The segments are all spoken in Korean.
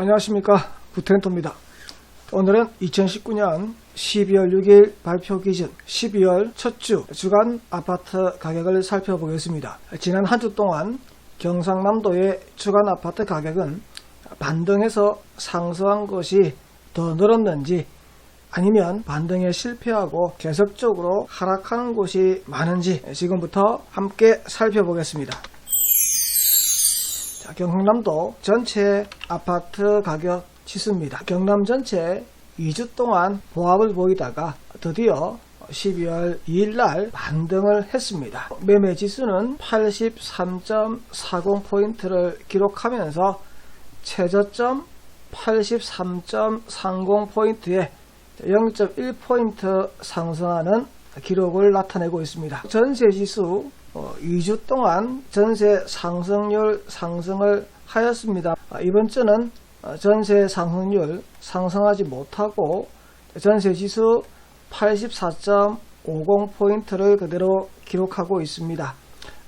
안녕하십니까, 부텐토입니다. 오늘은 2019년 12월 6일 발표 기준 12월 첫 주 주간 아파트 가격을 살펴보겠습니다. 지난 한 주 동안 경상남도의 주간 아파트 가격은 반등해서 상승한 것이 더 늘었는지, 아니면 반등에 실패하고 계속적으로 하락하는 곳이 많은지 지금부터 함께 살펴보겠습니다. 경상남도 전체 아파트 가격 지수입니다. 경남 전체 2주 동안 보합을 보이다가 드디어 12월 2일 날 반등을 했습니다. 매매 지수는 83.40포인트를 기록하면서 최저점 83.30포인트에 0.1포인트 상승하는 기록을 나타내고 있습니다. 전세지수 2주 동안 전세 상승률 상승을 하였습니다. 이번 주는 전세 상승률 상승하지 못하고 전세지수 84.50포인트를 그대로 기록하고 있습니다.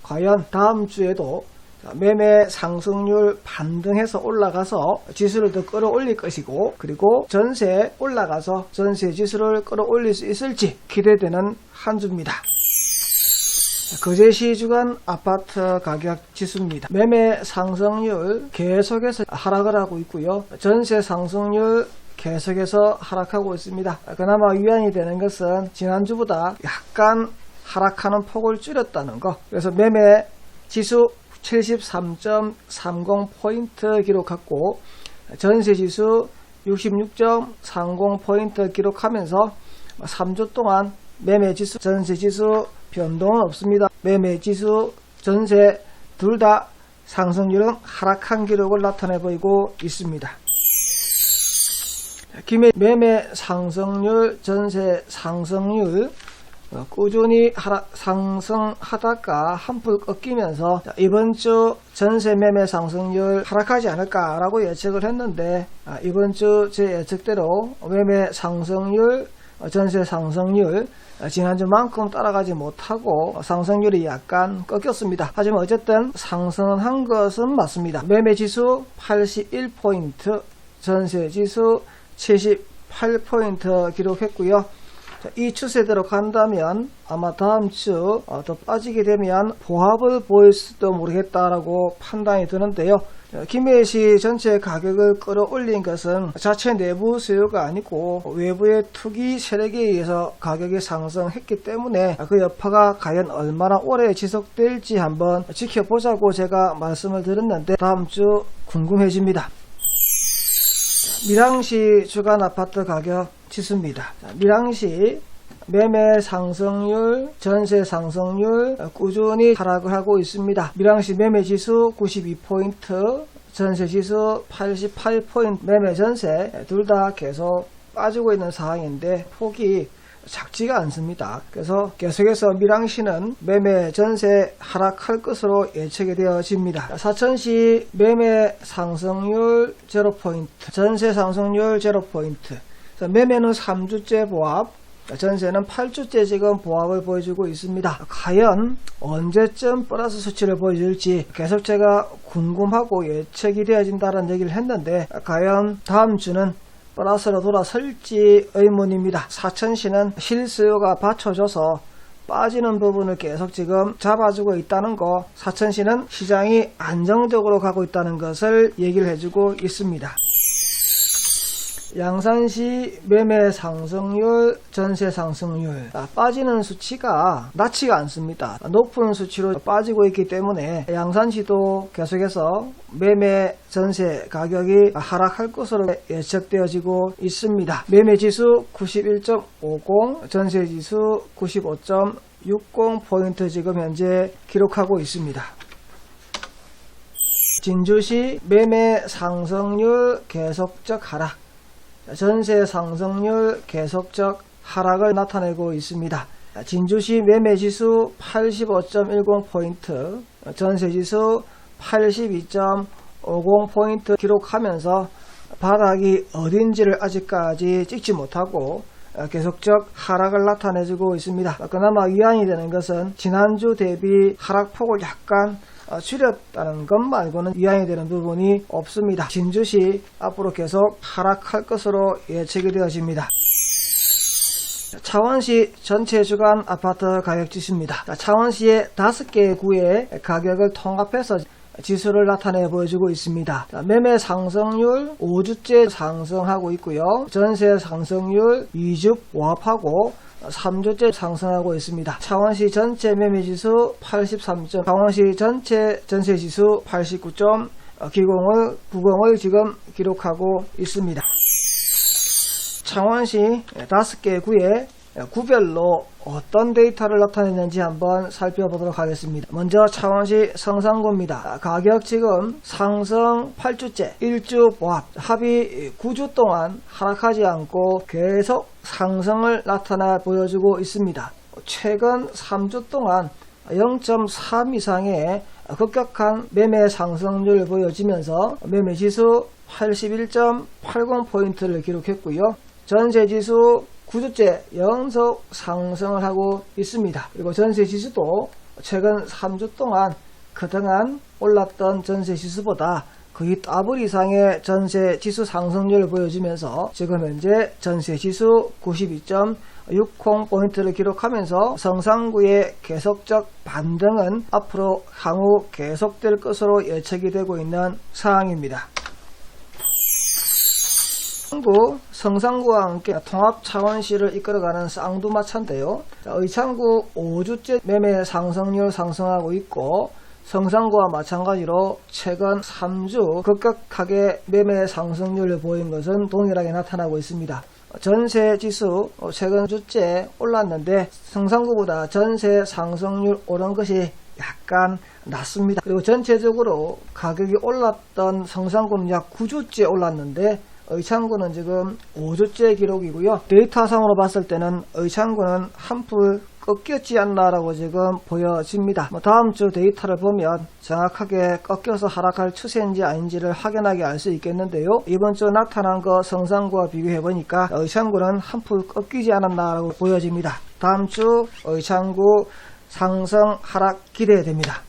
과연 다음 주에도 매매 상승률 반등해서 올라가서 지수를 더 끌어올릴 것이고, 그리고 전세 올라가서 전세 지수를 끌어올릴 수 있을지 기대되는 한 주입니다. 거제시 주간 아파트 가격 지수입니다. 매매 상승률 계속해서 하락을 하고 있고요. 전세 상승률 계속해서 하락하고 있습니다. 그나마 위안이 되는 것은 지난주보다 약간 하락하는 폭을 줄였다는 것. 그래서 매매 지수 73.30포인트 기록했고 전세지수 66.30포인트 기록하면서 3주 동안 매매지수, 전세지수 변동은 없습니다. 매매지수, 전세 둘 다 상승률은 하락한 기록을 나타내 보이고 있습니다. 김해 매매 상승률, 전세 상승률 꾸준히 상승하다가 한풀 꺾이면서 이번 주 전세 매매 상승률 하락하지 않을까라고 예측을 했는데, 이번 주 제 예측대로 매매 상승률, 전세 상승률 지난주만큼 따라가지 못하고 상승률이 약간 꺾였습니다. 하지만 어쨌든 상승한 것은 맞습니다. 매매지수 81포인트, 전세지수 78포인트 기록했고요. 이 추세대로 간다면 아마 다음 주 더 빠지게 되면 보합을 보일 수도 모르겠다라고 판단이 드는데요. 김해시 전체 가격을 끌어올린 것은 자체 내부 수요가 아니고 외부의 투기 세력에 의해서 가격이 상승했기 때문에 그 여파가 과연 얼마나 오래 지속될지 한번 지켜보자고 제가 말씀을 드렸는데, 다음 주 궁금해집니다. 밀양시 주간 아파트 가격 지수입니다. 밀양시 매매 상승률, 전세 상승률 꾸준히 하락을 하고 있습니다. 밀양시 매매지수 92포인트, 전세지수 88포인트, 매매 전세 둘 다 계속 빠지고 있는 상황인데 폭이 작지가 않습니다. 그래서 계속해서 밀양시는 매매 전세 하락할 것으로 예측이 되어집니다. 사천시 매매 상승률 0포인트, 전세 상승률 0포인트. 매매는 3주째 보합, 전세는 8주째 지금 보합을 보여주고 있습니다. 과연 언제쯤 플러스 수치를 보여줄지 계속 제가 궁금하고 예측이 되어진다는 얘기를 했는데, 과연 다음 주는 플러스로 돌아설지 의문입니다. 사천시는 실수요가 받쳐줘서 빠지는 부분을 계속 지금 잡아주고 있다는 거, 사천시는 시장이 안정적으로 가고 있다는 것을 얘기를 해주고 있습니다. 양산시 매매 상승률, 전세 상승률 빠지는 수치가 낮지가 않습니다. 높은 수치로 빠지고 있기 때문에 양산시도 계속해서 매매 전세 가격이 하락할 것으로 예측되어지고 있습니다. 매매지수 91.50, 전세지수 95.60포인트 지금 현재 기록하고 있습니다. 진주시 매매 상승률 계속적 하락, 전세 상승률 계속적 하락을 나타내고 있습니다. 진주시 매매지수 85.10포인트, 전세지수 82.50포인트 기록하면서 바닥이 어딘지를 아직까지 찍지 못하고 계속적 하락을 나타내주고 있습니다. 그나마 위안이 되는 것은 지난주 대비 하락폭을 약간 줄였다는 것 말고는 이항이 되는 부분이 없습니다. 진주시 앞으로 계속 하락할 것으로 예측이 되어집니다. 창원시 전체 주간 아파트 가격 지수입니다. 창원시의 5개의 구의 가격을 통합해서 지수를 나타내 보여주고 있습니다. 매매 상승률 5주째 상승하고 있고요. 전세 상승률 2주 보합하고 3주째 상승하고 있습니다. 창원시 전체 매매지수 83점, 창원시 전체 전세지수 89점, 90을 지금 기록하고 있습니다. 창원시 5개 구에 구별로 어떤 데이터를 나타내는지 한번 살펴보도록 하겠습니다. 먼저 창원시 성산구입니다. 가격 지금 상승 8주째 1주 보합, 합이 9주 동안 하락하지 않고 계속 상승을 나타나 보여주고 있습니다. 최근 3주 동안 0.3 이상의 급격한 매매 상승률을 보여지면서 매매지수 81.80포인트를 기록했고요. 전세지수 9주째 연속 상승을 하고 있습니다. 그리고 전세지수도 최근 3주 동안 그동안 올랐던 전세지수보다 거의 더블 이상의 전세지수 상승률을 보여주면서 지금 현재 전세지수 92.60포인트를 기록하면서 성산구의 계속적 반등은 앞으로 향후 계속될 것으로 예측이 되고 있는 상황입니다. 성산구와 함께 통합 창원시를 이끌어가는 쌍두마차인데요. 의창구 5주째 매매 상승률 상승하고 있고 성산구와 마찬가지로 최근 3주 급격하게 매매 상승률을 보인 것은 동일하게 나타나고 있습니다. 전세지수 최근 주째 올랐는데 성산구보다 전세 상승률 오른 것이 약간 낮습니다. 그리고 전체적으로 가격이 올랐던 성산구는 약 9주째 올랐는데 의창구는 지금 5주째 기록이고요. 데이터상으로 봤을 때는 의창구는 한풀 꺾였지 않나라고 지금 보여집니다. 다음 주 데이터를 보면 정확하게 꺾여서 하락할 추세인지 아닌지를 확연하게 알 수 있겠는데요. 이번 주 나타난 거 성산구와 비교해보니까 의창구는 한풀 꺾이지 않았나라고 보여집니다. 다음 주 의창구 상승 하락 기대됩니다.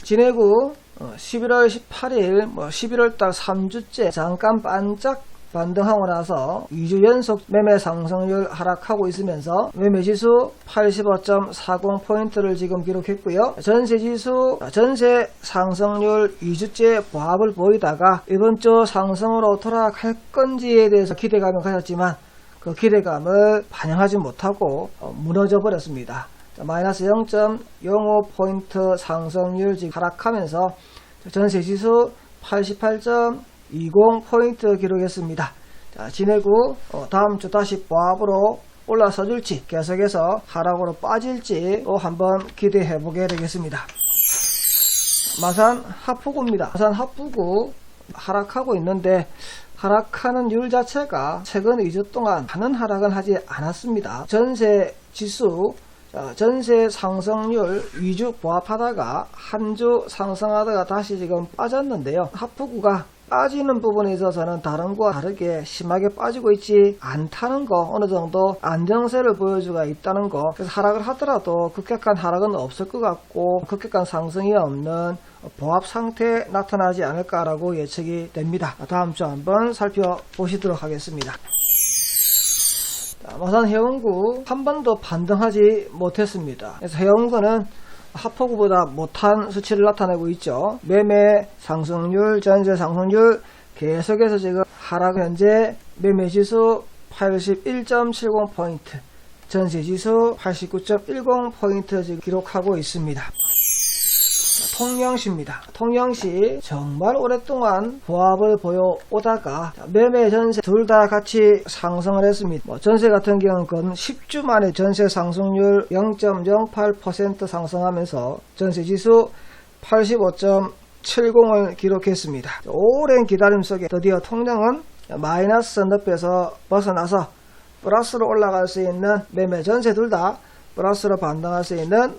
진해구 11월 18일 11월달 3주째 잠깐 반짝 반등하고 나서 2주 연속 매매 상승률 하락하고 있으면서 매매지수 85.40포인트를 지금 기록했고요. 전세지수 전세 상승률 2주째 보합을 보이다가 이번 주 상승으로 돌아갈 건지에 대해서 기대감을 가졌지만 그 기대감을 반영하지 못하고 무너져 버렸습니다. 마이너스 0.05포인트 상승률 지금 하락하면서 전세지수 88.20포인트 기록했습니다. 진해구 다음 주 다시 보합으로 올라서 줄지 계속해서 하락으로 빠질지 또 한번 기대해 보게 되겠습니다. 마산 하포구입니다. 마산 하포구 하락하고 있는데 하락하는 율 자체가 최근 2주 동안 많은 하락은 하지 않았습니다. 전세지수 전세 상승률 2주 보합하다가 한 주 상승하다가 다시 지금 빠졌는데요. 하포구가 빠지는 부분에 있어서는 다른 구와 다르게 심하게 빠지고 있지 않다는 거, 어느 정도 안정세를 보여주고 있다는 거. 그래서 하락을 하더라도 급격한 하락은 없을 것 같고 급격한 상승이 없는 보합 상태에 나타나지 않을까라고 예측이 됩니다. 다음 주 한번 살펴보시도록 하겠습니다. 마산 해운구 한 번도 반등하지 못했습니다. 그래서 해운구는 하포구보다 못한 수치를 나타내고 있죠. 매매 상승률, 전세 상승률 계속해서 지금 하락. 현재 매매지수 81.70포인트, 전세지수 89.10포인트 지금 기록하고 있습니다. 통영시입니다. 통영시 정말 오랫동안 보합을 보여오다가 매매 전세 둘 다 같이 상승을 했습니다. 전세 같은 경우는 10주 만에 전세 상승률 0.08% 상승하면서 전세지수 85.70을 기록했습니다. 오랜 기다림 속에 드디어 통영은 마이너스 늪에서 벗어나서 플러스로 올라갈 수 있는 매매 전세 둘 다 플러스로 반등할 수 있는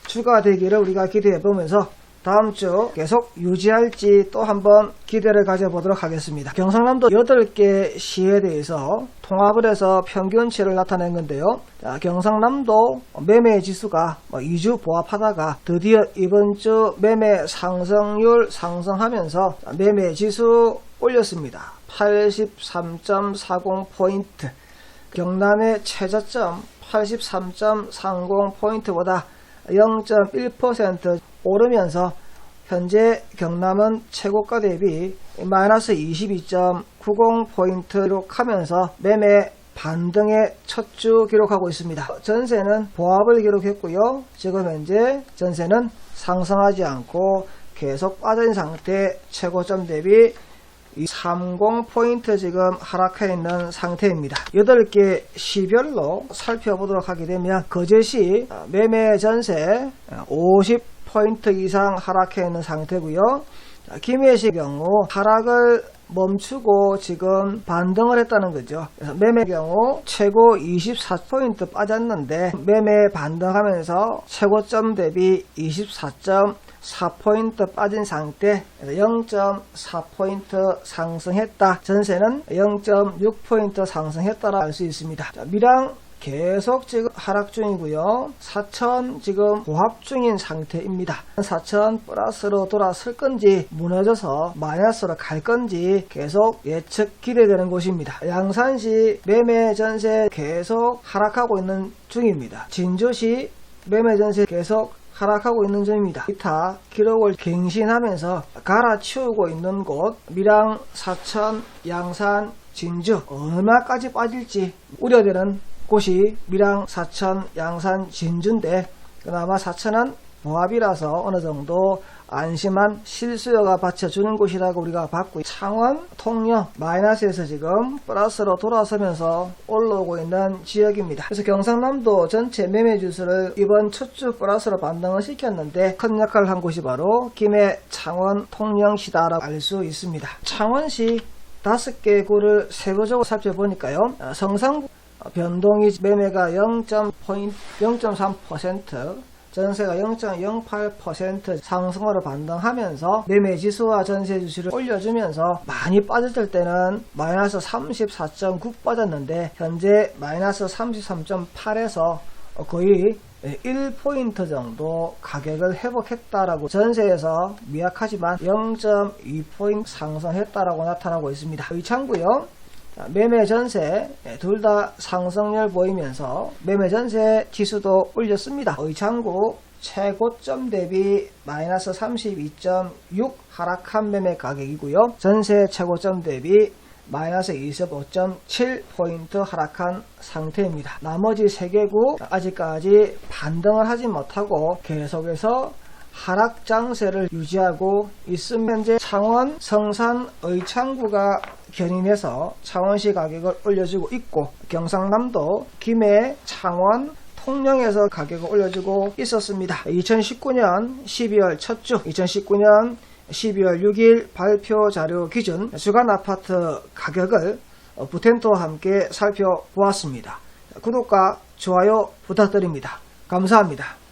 주가 되기를 우리가 기대해 보면서 다음 주 계속 유지할지 또 한번 기대를 가져보도록 하겠습니다. 경상남도 8개 시에 대해서 통합을 해서 평균치를 나타낸 건데요. 자, 경상남도 매매 지수가 2주 보합하다가 드디어 이번 주 매매 상승률 상승하면서 매매 지수 올렸습니다. 83.40포인트. 경남의 최저점 83.30포인트보다 0.1% 오르면서 현재 경남은 최고가 대비 마이너스 22.90포인트 기록하면서 매매 반등의 첫 주 기록하고 있습니다. 전세는 보합을 기록했고요. 지금 현재 전세는 상승하지 않고 계속 빠진 상태, 최고점 대비 30포인트 지금 하락해 있는 상태입니다. 8개 시별로 살펴보도록 하게 되면 거제시 매매 전세 50포인트 이상 하락해 있는 상태고요. 김해시 경우 하락을 멈추고 지금 반등을 했다는 거죠. 그래서 매매 경우 최고 24포인트 빠졌는데 매매 반등하면서 최고점 대비 24.4포인트 빠진 상태, 0.4포인트 상승했다. 전세는 0.6포인트 상승했다라 알 수 있습니다. 자, 밀양 계속 지금 하락 중이고요. 사천 지금 보합 중인 상태입니다. 사천 플러스로 돌아설 건지 무너져서 마이너스로 갈 건지 계속 예측 기대되는 곳입니다. 양산시 매매 전세 계속 하락하고 있는 중입니다. 진주시 매매 전세 계속 하락하고 있는 중입니다. 기타 기록을 갱신하면서 갈아치우고 있는 곳 밀양, 사천, 양산, 진주 얼마까지 빠질지 우려되는 곳이 밀양, 사천, 양산, 진주인데 그나마 사천은 보합이라서 어느 정도 안심한 실수요가 받쳐주는 곳이라고 우리가 봤고, 창원, 통영 마이너스에서 지금 플러스로 돌아서면서 올라오고 있는 지역입니다. 그래서 경상남도 전체 매매 지수를 이번 첫 주 플러스로 반등을 시켰는데 큰 역할을 한 곳이 바로 김해, 창원, 통영시다라고 알 수 있습니다. 창원시 5개 구를 세부적으로 살펴보니까요, 성상구 변동이 매매가 0.3%, 전세가 0.08% 상승으로 반등하면서 매매 지수와 전세 지수를 올려주면서 많이 빠졌을 때는 마이너스 34.9 빠졌는데 현재 마이너스 33.8에서 거의 1포인트 정도 가격을 회복했다라고, 전세에서 미약하지만 0.2포인트 상승했다라고 나타나고 있습니다. 의창구요, 매매 전세 둘 다 상승률 보이면서 매매 전세 지수도 올렸습니다. 의창구 최고점 대비 마이너스 32.6 하락한 매매 가격이고요. 전세 최고점 대비 마이너스 25.7포인트 하락한 상태입니다. 나머지 3개구 아직까지 반등을 하지 못하고 계속해서 하락 장세를 유지하고 있으면 현재 창원, 성산, 의창구가 견인해서 창원시 가격을 올려주고 있고, 경상남도 김해, 창원, 통영에서 가격을 올려주고 있었습니다. 2019년 12월 첫 주, 2019년 12월 6일 발표 자료 기준 주간 아파트 가격을 부텐토와 함께 살펴보았습니다. 구독과 좋아요 부탁드립니다. 감사합니다.